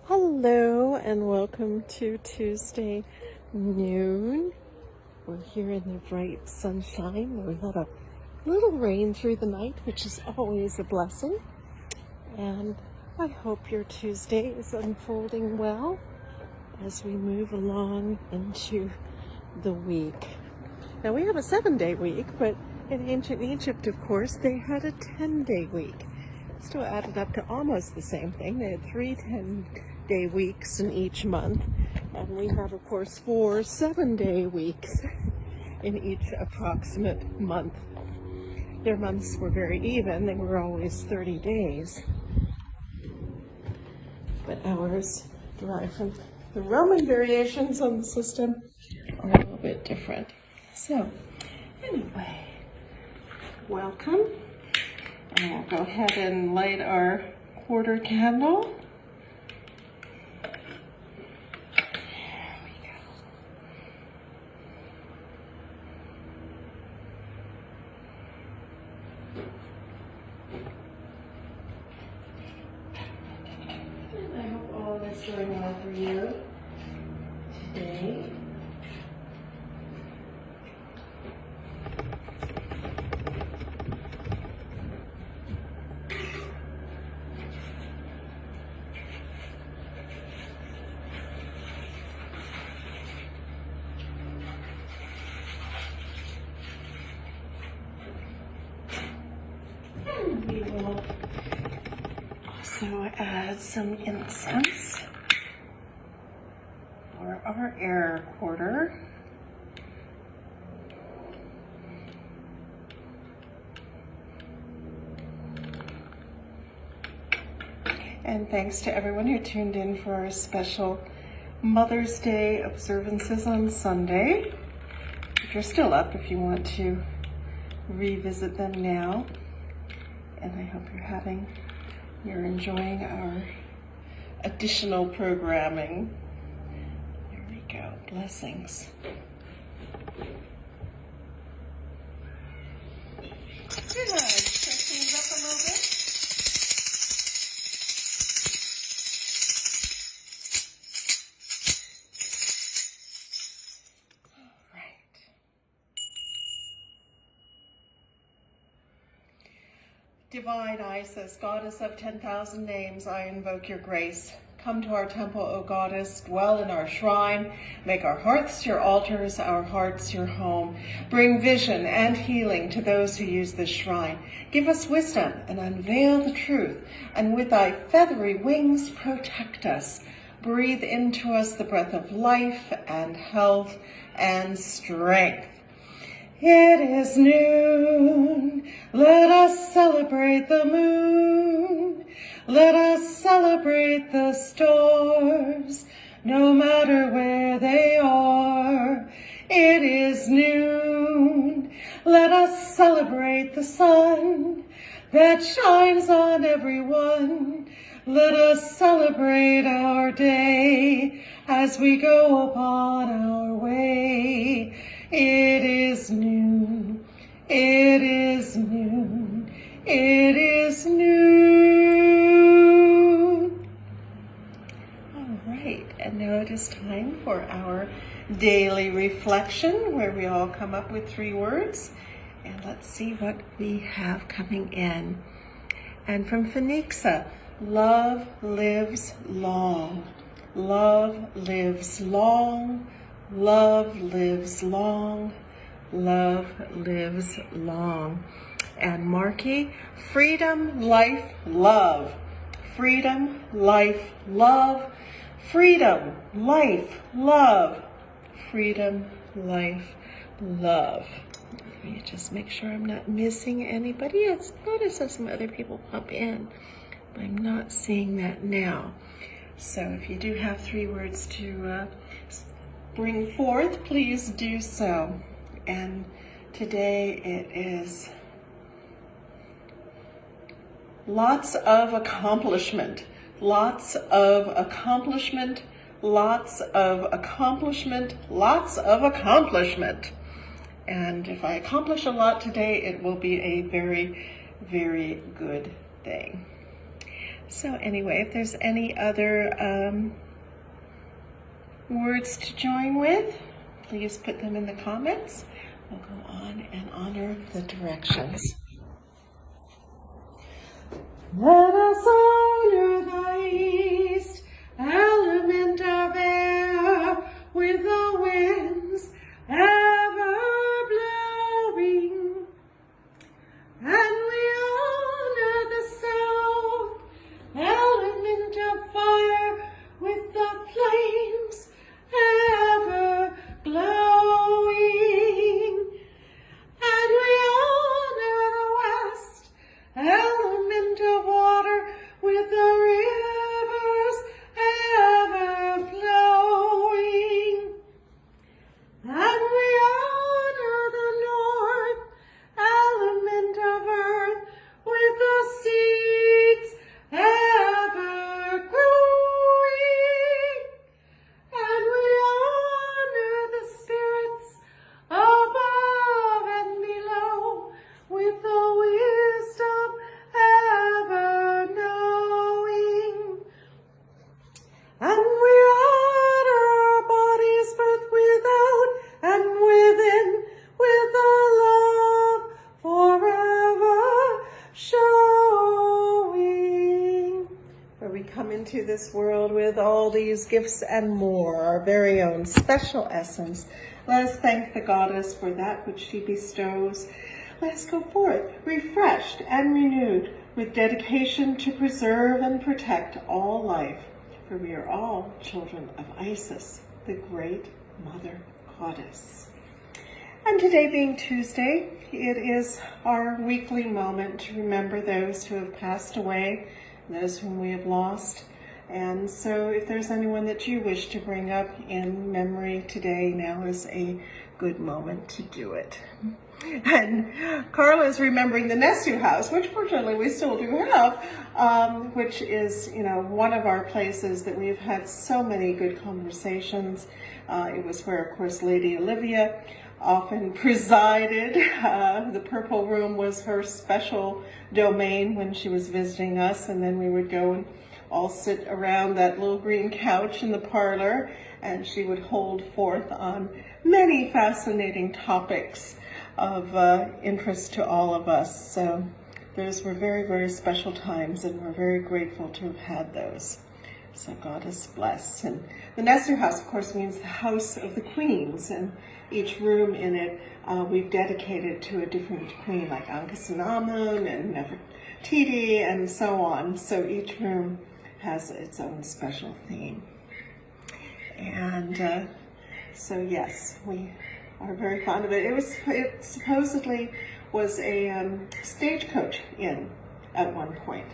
Hello and welcome to Tuesday noon. We're here in the bright sunshine. We had a little rain through the night, which is always a blessing. And I hope your Tuesday is unfolding well as we move along into the week. Now we have a 7-day week, but in ancient Egypt, of course, they had a 10-day week. Still added up to almost the same thing. They had 3 10-day weeks in each month, and we have, of course, 4 7-day weeks in each approximate month. Their months were very even. They were always 30 days. But ours, derived from the Roman variations on the system, are a little bit different. So, anyway, welcome. And we'll go ahead and light our quarter candle. There we go. And I hope all is going well for you today. And we will also add some incense for our air quarter. And thanks to everyone who tuned in for our special Mother's Day observances on Sunday. If you're still up, if you want to revisit them now. And I hope you're enjoying our additional programming. There we go. Blessings. Good. Set things up a little bit. All right. Divine Isis, goddess of 10,000 names, I invoke your grace. Come to our temple, O goddess, dwell in our shrine, make our hearths your altars, our hearts your home. Bring vision and healing to those who use this shrine. Give us wisdom and unveil the truth, and with thy feathery wings protect us. Breathe into us the breath of life and health and strength. It is noon, let us celebrate the moon. Let us celebrate the stars, no matter where they are. It is noon, let us celebrate the sun that shines on everyone. Let us celebrate our day as we go upon our way. It is noon, it is noon, it is noon. All right, and now it is time for our daily reflection, where we all come up with 3 words. And let's see what we have coming in. And from Phoenixa, love lives long. Love lives long. Love lives long. Love lives long. And Marky, freedom, life, love. Freedom, life, love. Freedom, life, love. Freedom, life, love. Let me just make sure I'm not missing anybody. I noticed that some other people pop in, but I'm not seeing that now. So if you do have 3 words to bring forth, please do so. And today it is lots of accomplishment, lots of accomplishment, lots of accomplishment, lots of accomplishment. And if I accomplish a lot today, it will be a very, very good thing. So anyway, if there's any other words to join with, please put them in the comments. We'll go on and honor the directions. Let us honor the east, element of air, with the winds ever blowing. And we honor the south, element of fire, with the flames ever glowing. And we honor the west, element of water, with the rivers ever flowing. And we honor the north, element of earth, with the seeds ever growing. And we honor the spirits above and below, with the wisdom ever knowing. And we honor our bodies both without and within, with the love forever showing. For we come into this world with all these gifts and more, our very own special essence. Let us thank the goddess for that which she bestows. Let us go forth, refreshed and renewed, with dedication to preserve and protect all life. For we are all children of Isis, the great Mother Goddess. And today being Tuesday, it is our weekly moment to remember those who have passed away, those whom we have lost. And so if there's anyone that you wish to bring up in memory today, now is a good moment to do it. And Carla is remembering the Nesu House, which fortunately we still do have, which is, one of our places that we've had so many good conversations. It was where, of course, Lady Olivia often presided. The Purple Room was her special domain when she was visiting us, and then we would go and all sit around that little green couch in the parlor, and she would hold forth on many fascinating topics of interest to all of us. So those were very, very special times, and we're very grateful to have had those. So Goddess bless. And the Nesu House, of course, means the House of the Queens, and each room in it we've dedicated to a different queen, like Ankhesenamun and Nefertiti and so on. So each room has its own special theme. And so yes, we are very fond of it. It supposedly was a stagecoach inn at one point,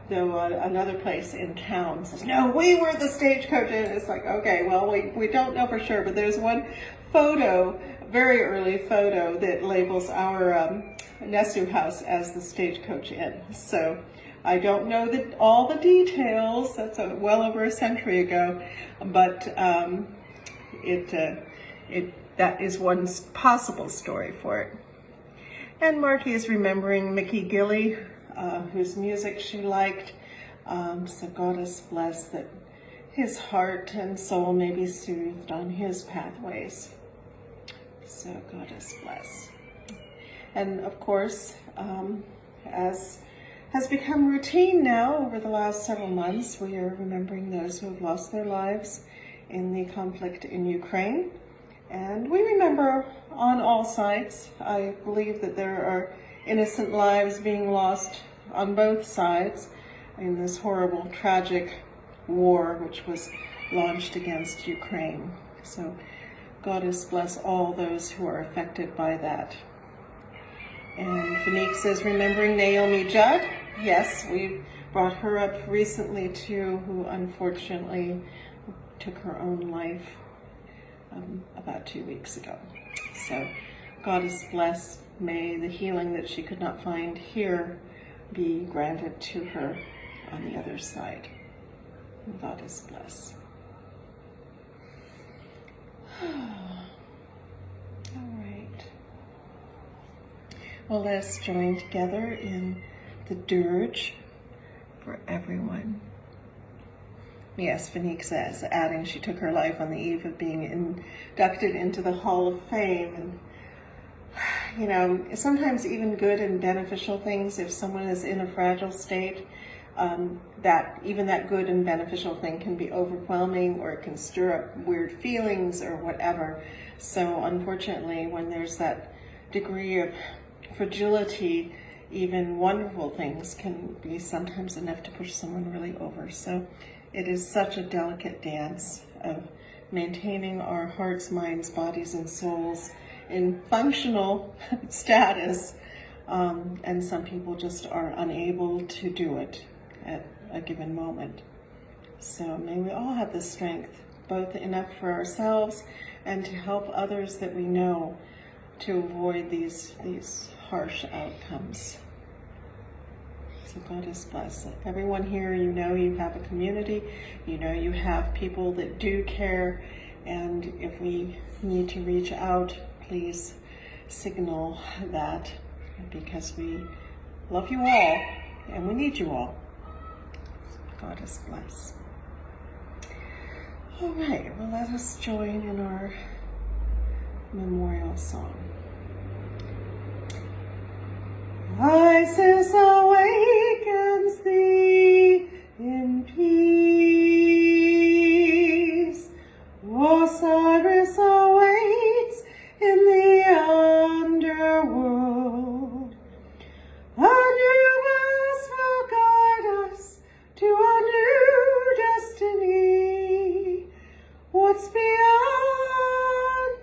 though another place in town says, no, we were the stagecoach inn. It's like, okay, well, we don't know for sure, but there's one photo, very early photo, that labels our Nesu House as the stagecoach inn. So I don't know all the details, that's well over a century ago, but that is one possible story for it. And Marky is remembering Mickey Gilley, whose music she liked. So Goddess bless that his heart and soul may be soothed on his pathways. So Goddess bless. And of course, as has become routine now over the last several months, we are remembering those who have lost their lives in the conflict in Ukraine. And we remember on all sides. I believe that there are innocent lives being lost on both sides in this horrible, tragic war which was launched against Ukraine. So Goddess bless all those who are affected by that. And Fanique says, remembering Naomi Judd. Yes, we brought her up recently too, who unfortunately took her own life about 2 weeks ago. So Goddess bless, may the healing that she could not find here be granted to her on the other side. Goddess bless. All right. Well, let's join together in the dirge for everyone. Yes, Fanique says, adding she took her life on the eve of being inducted into the Hall of Fame. And, you know, sometimes even good and beneficial things, if someone is in a fragile state, that even that good and beneficial thing can be overwhelming, or it can stir up weird feelings or whatever. So unfortunately, when there's that degree of fragility, even wonderful things can be sometimes enough to push someone really over. So it is such a delicate dance of maintaining our hearts, minds, bodies, and souls in functional status. And some people just are unable to do it at a given moment. So may we all have the strength, both enough for ourselves and to help others that we know, to avoid these harsh outcomes. So God is blessed. Everyone here, you know you have a community, you know you have people that do care, and if we need to reach out, please signal that, because we love you all and we need you all. God is blessed. All right, well, let us join in our memorial song. Isis awakens thee in peace. Osiris awaits in the underworld. Anubis will guide us to a new destiny. What's beyond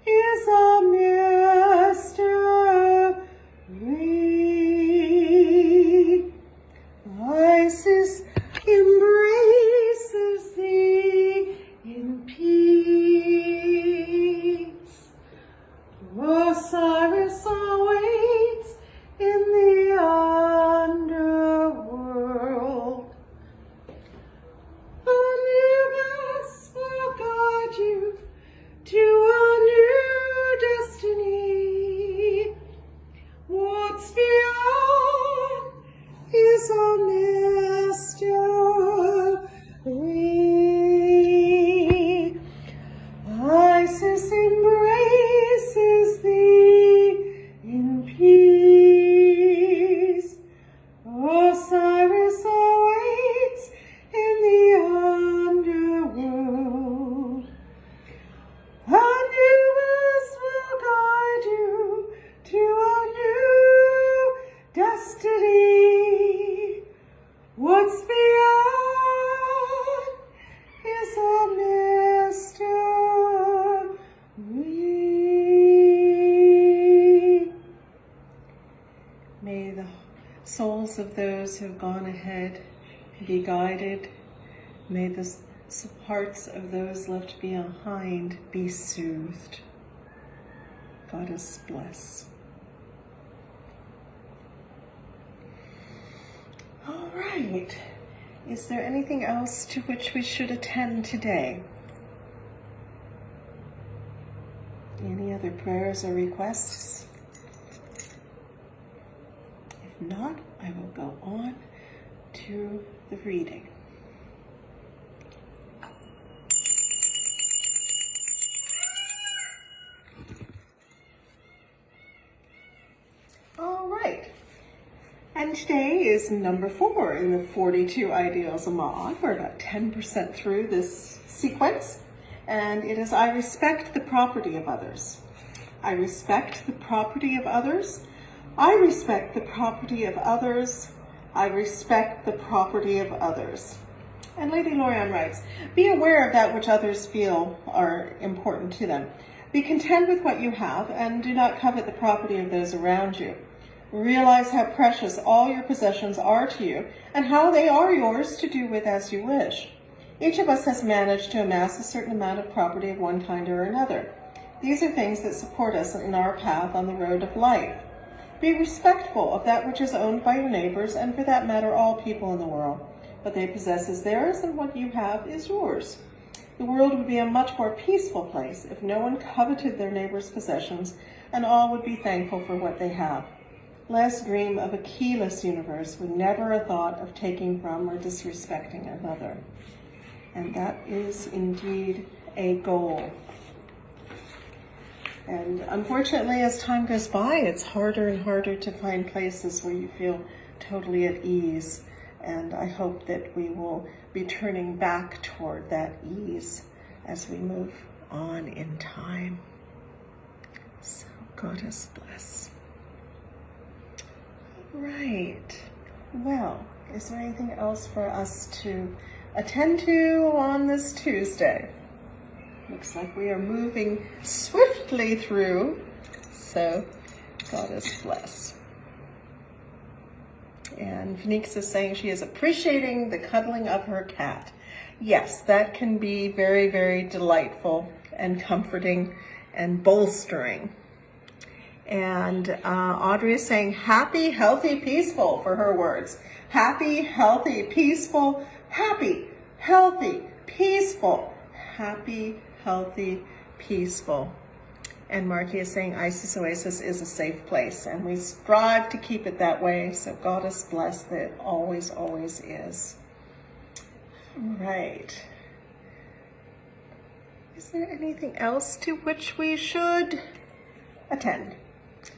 is a mystery. Isis embraces thee in peace. Osiris awaits in the underworld. Anubis will guide you to a new destiny. What's beyond is a mystery. Isis embraces thee in peace. Osiris awaits in the underworld. Anubis will guide you to a new destiny. What's beyond is a mystery. May the souls of those who have gone ahead be guided. May the hearts of those left behind be soothed. God is blessed. All right. Is there anything else to which we should attend today? Any other prayers or requests? If not, I will go on to the reading. All right. And today is number 4 in the 42 Ideals of Ma'at. We're about 10% through this sequence. And it is, I respect the property of others. I respect the property of others. I respect the property of others. I respect the property of others. And Lady Lorianne writes, be aware of that which others feel are important to them. Be content with what you have and do not covet the property of those around you. Realize how precious all your possessions are to you and how they are yours to do with as you wish. Each of us has managed to amass a certain amount of property of one kind or another. These are things that support us in our path on the road of life. Be respectful of that which is owned by your neighbors and, for that matter, all people in the world. What they possess is theirs and what you have is yours. The world would be a much more peaceful place if no one coveted their neighbor's possessions and all would be thankful for what they have. Let us dream of a keyless universe with never a thought of taking from or disrespecting another. And that is indeed a goal. And unfortunately, as time goes by, it's harder and harder to find places where you feel totally at ease. And I hope that we will be turning back toward that ease as we move on in time. So Goddess bless. Right. Well, is there anything else for us to attend to on this Tuesday? Looks like we are moving swiftly through, so Goddess bless. And Phoenix is saying she is appreciating the cuddling of her cat. Yes, that can be very, very delightful and comforting and bolstering. And Audrey is saying happy, healthy, peaceful for her words. Happy, healthy, peaceful, happy, healthy, peaceful, happy, healthy, peaceful. And Marky is saying Isis Oasis is a safe place, and we strive to keep it that way. So Goddess bless that it always, always is. Right. Is there anything else to which we should attend?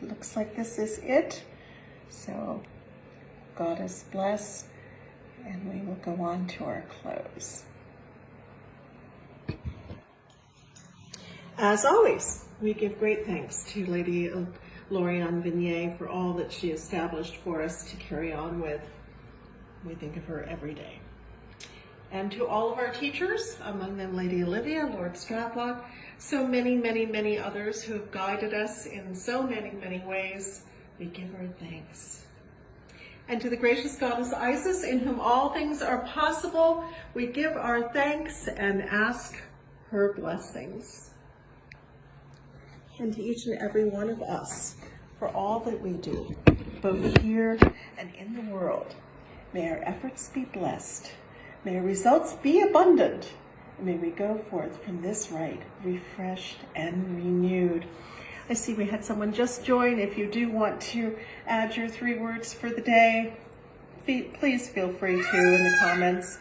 Looks like this is it. So Goddess bless, and we will go on to our close. As always, we give great thanks to Lady Lorianne Vanier for all that she established for us to carry on with. We think of her every day. And to all of our teachers, among them Lady Olivia, Lord Stradlock, so many, many, many others who have guided us in so many, many ways, we give her thanks. And to the gracious Goddess Isis, in whom all things are possible, we give our thanks and ask her blessings. And to each and every one of us for all that we do, both here and in the world. May our efforts be blessed. May our results be abundant. And may we go forth from this rite refreshed and renewed. I see we had someone just join. If you do want to add your 3 words for the day, please feel free to in the comments.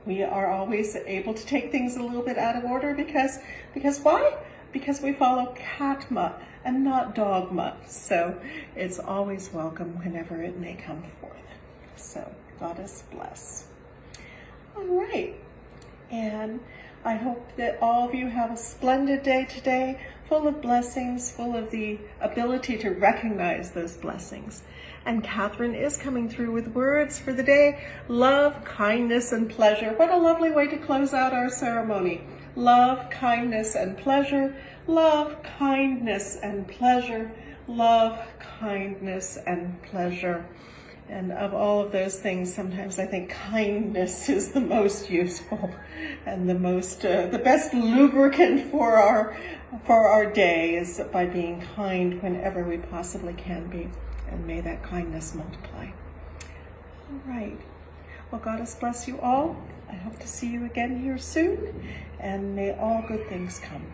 We are always able to take things a little bit out of order because why? Because we follow Katma and not dogma. So it's always welcome whenever it may come forth. So Goddess bless. All right. And I hope that all of you have a splendid day today, full of blessings, full of the ability to recognize those blessings. And Catherine is coming through with words for the day: love, kindness, and pleasure. What a lovely way to close out our ceremony. Love, kindness, and pleasure. Love, kindness, and pleasure. Love, kindness, and pleasure. And of all of those things, sometimes I think kindness is the most useful and the best lubricant for our day is by being kind whenever we possibly can be. And may that kindness multiply. All right. Well, Goddess bless you all. I hope to see you again here soon, and may all good things come.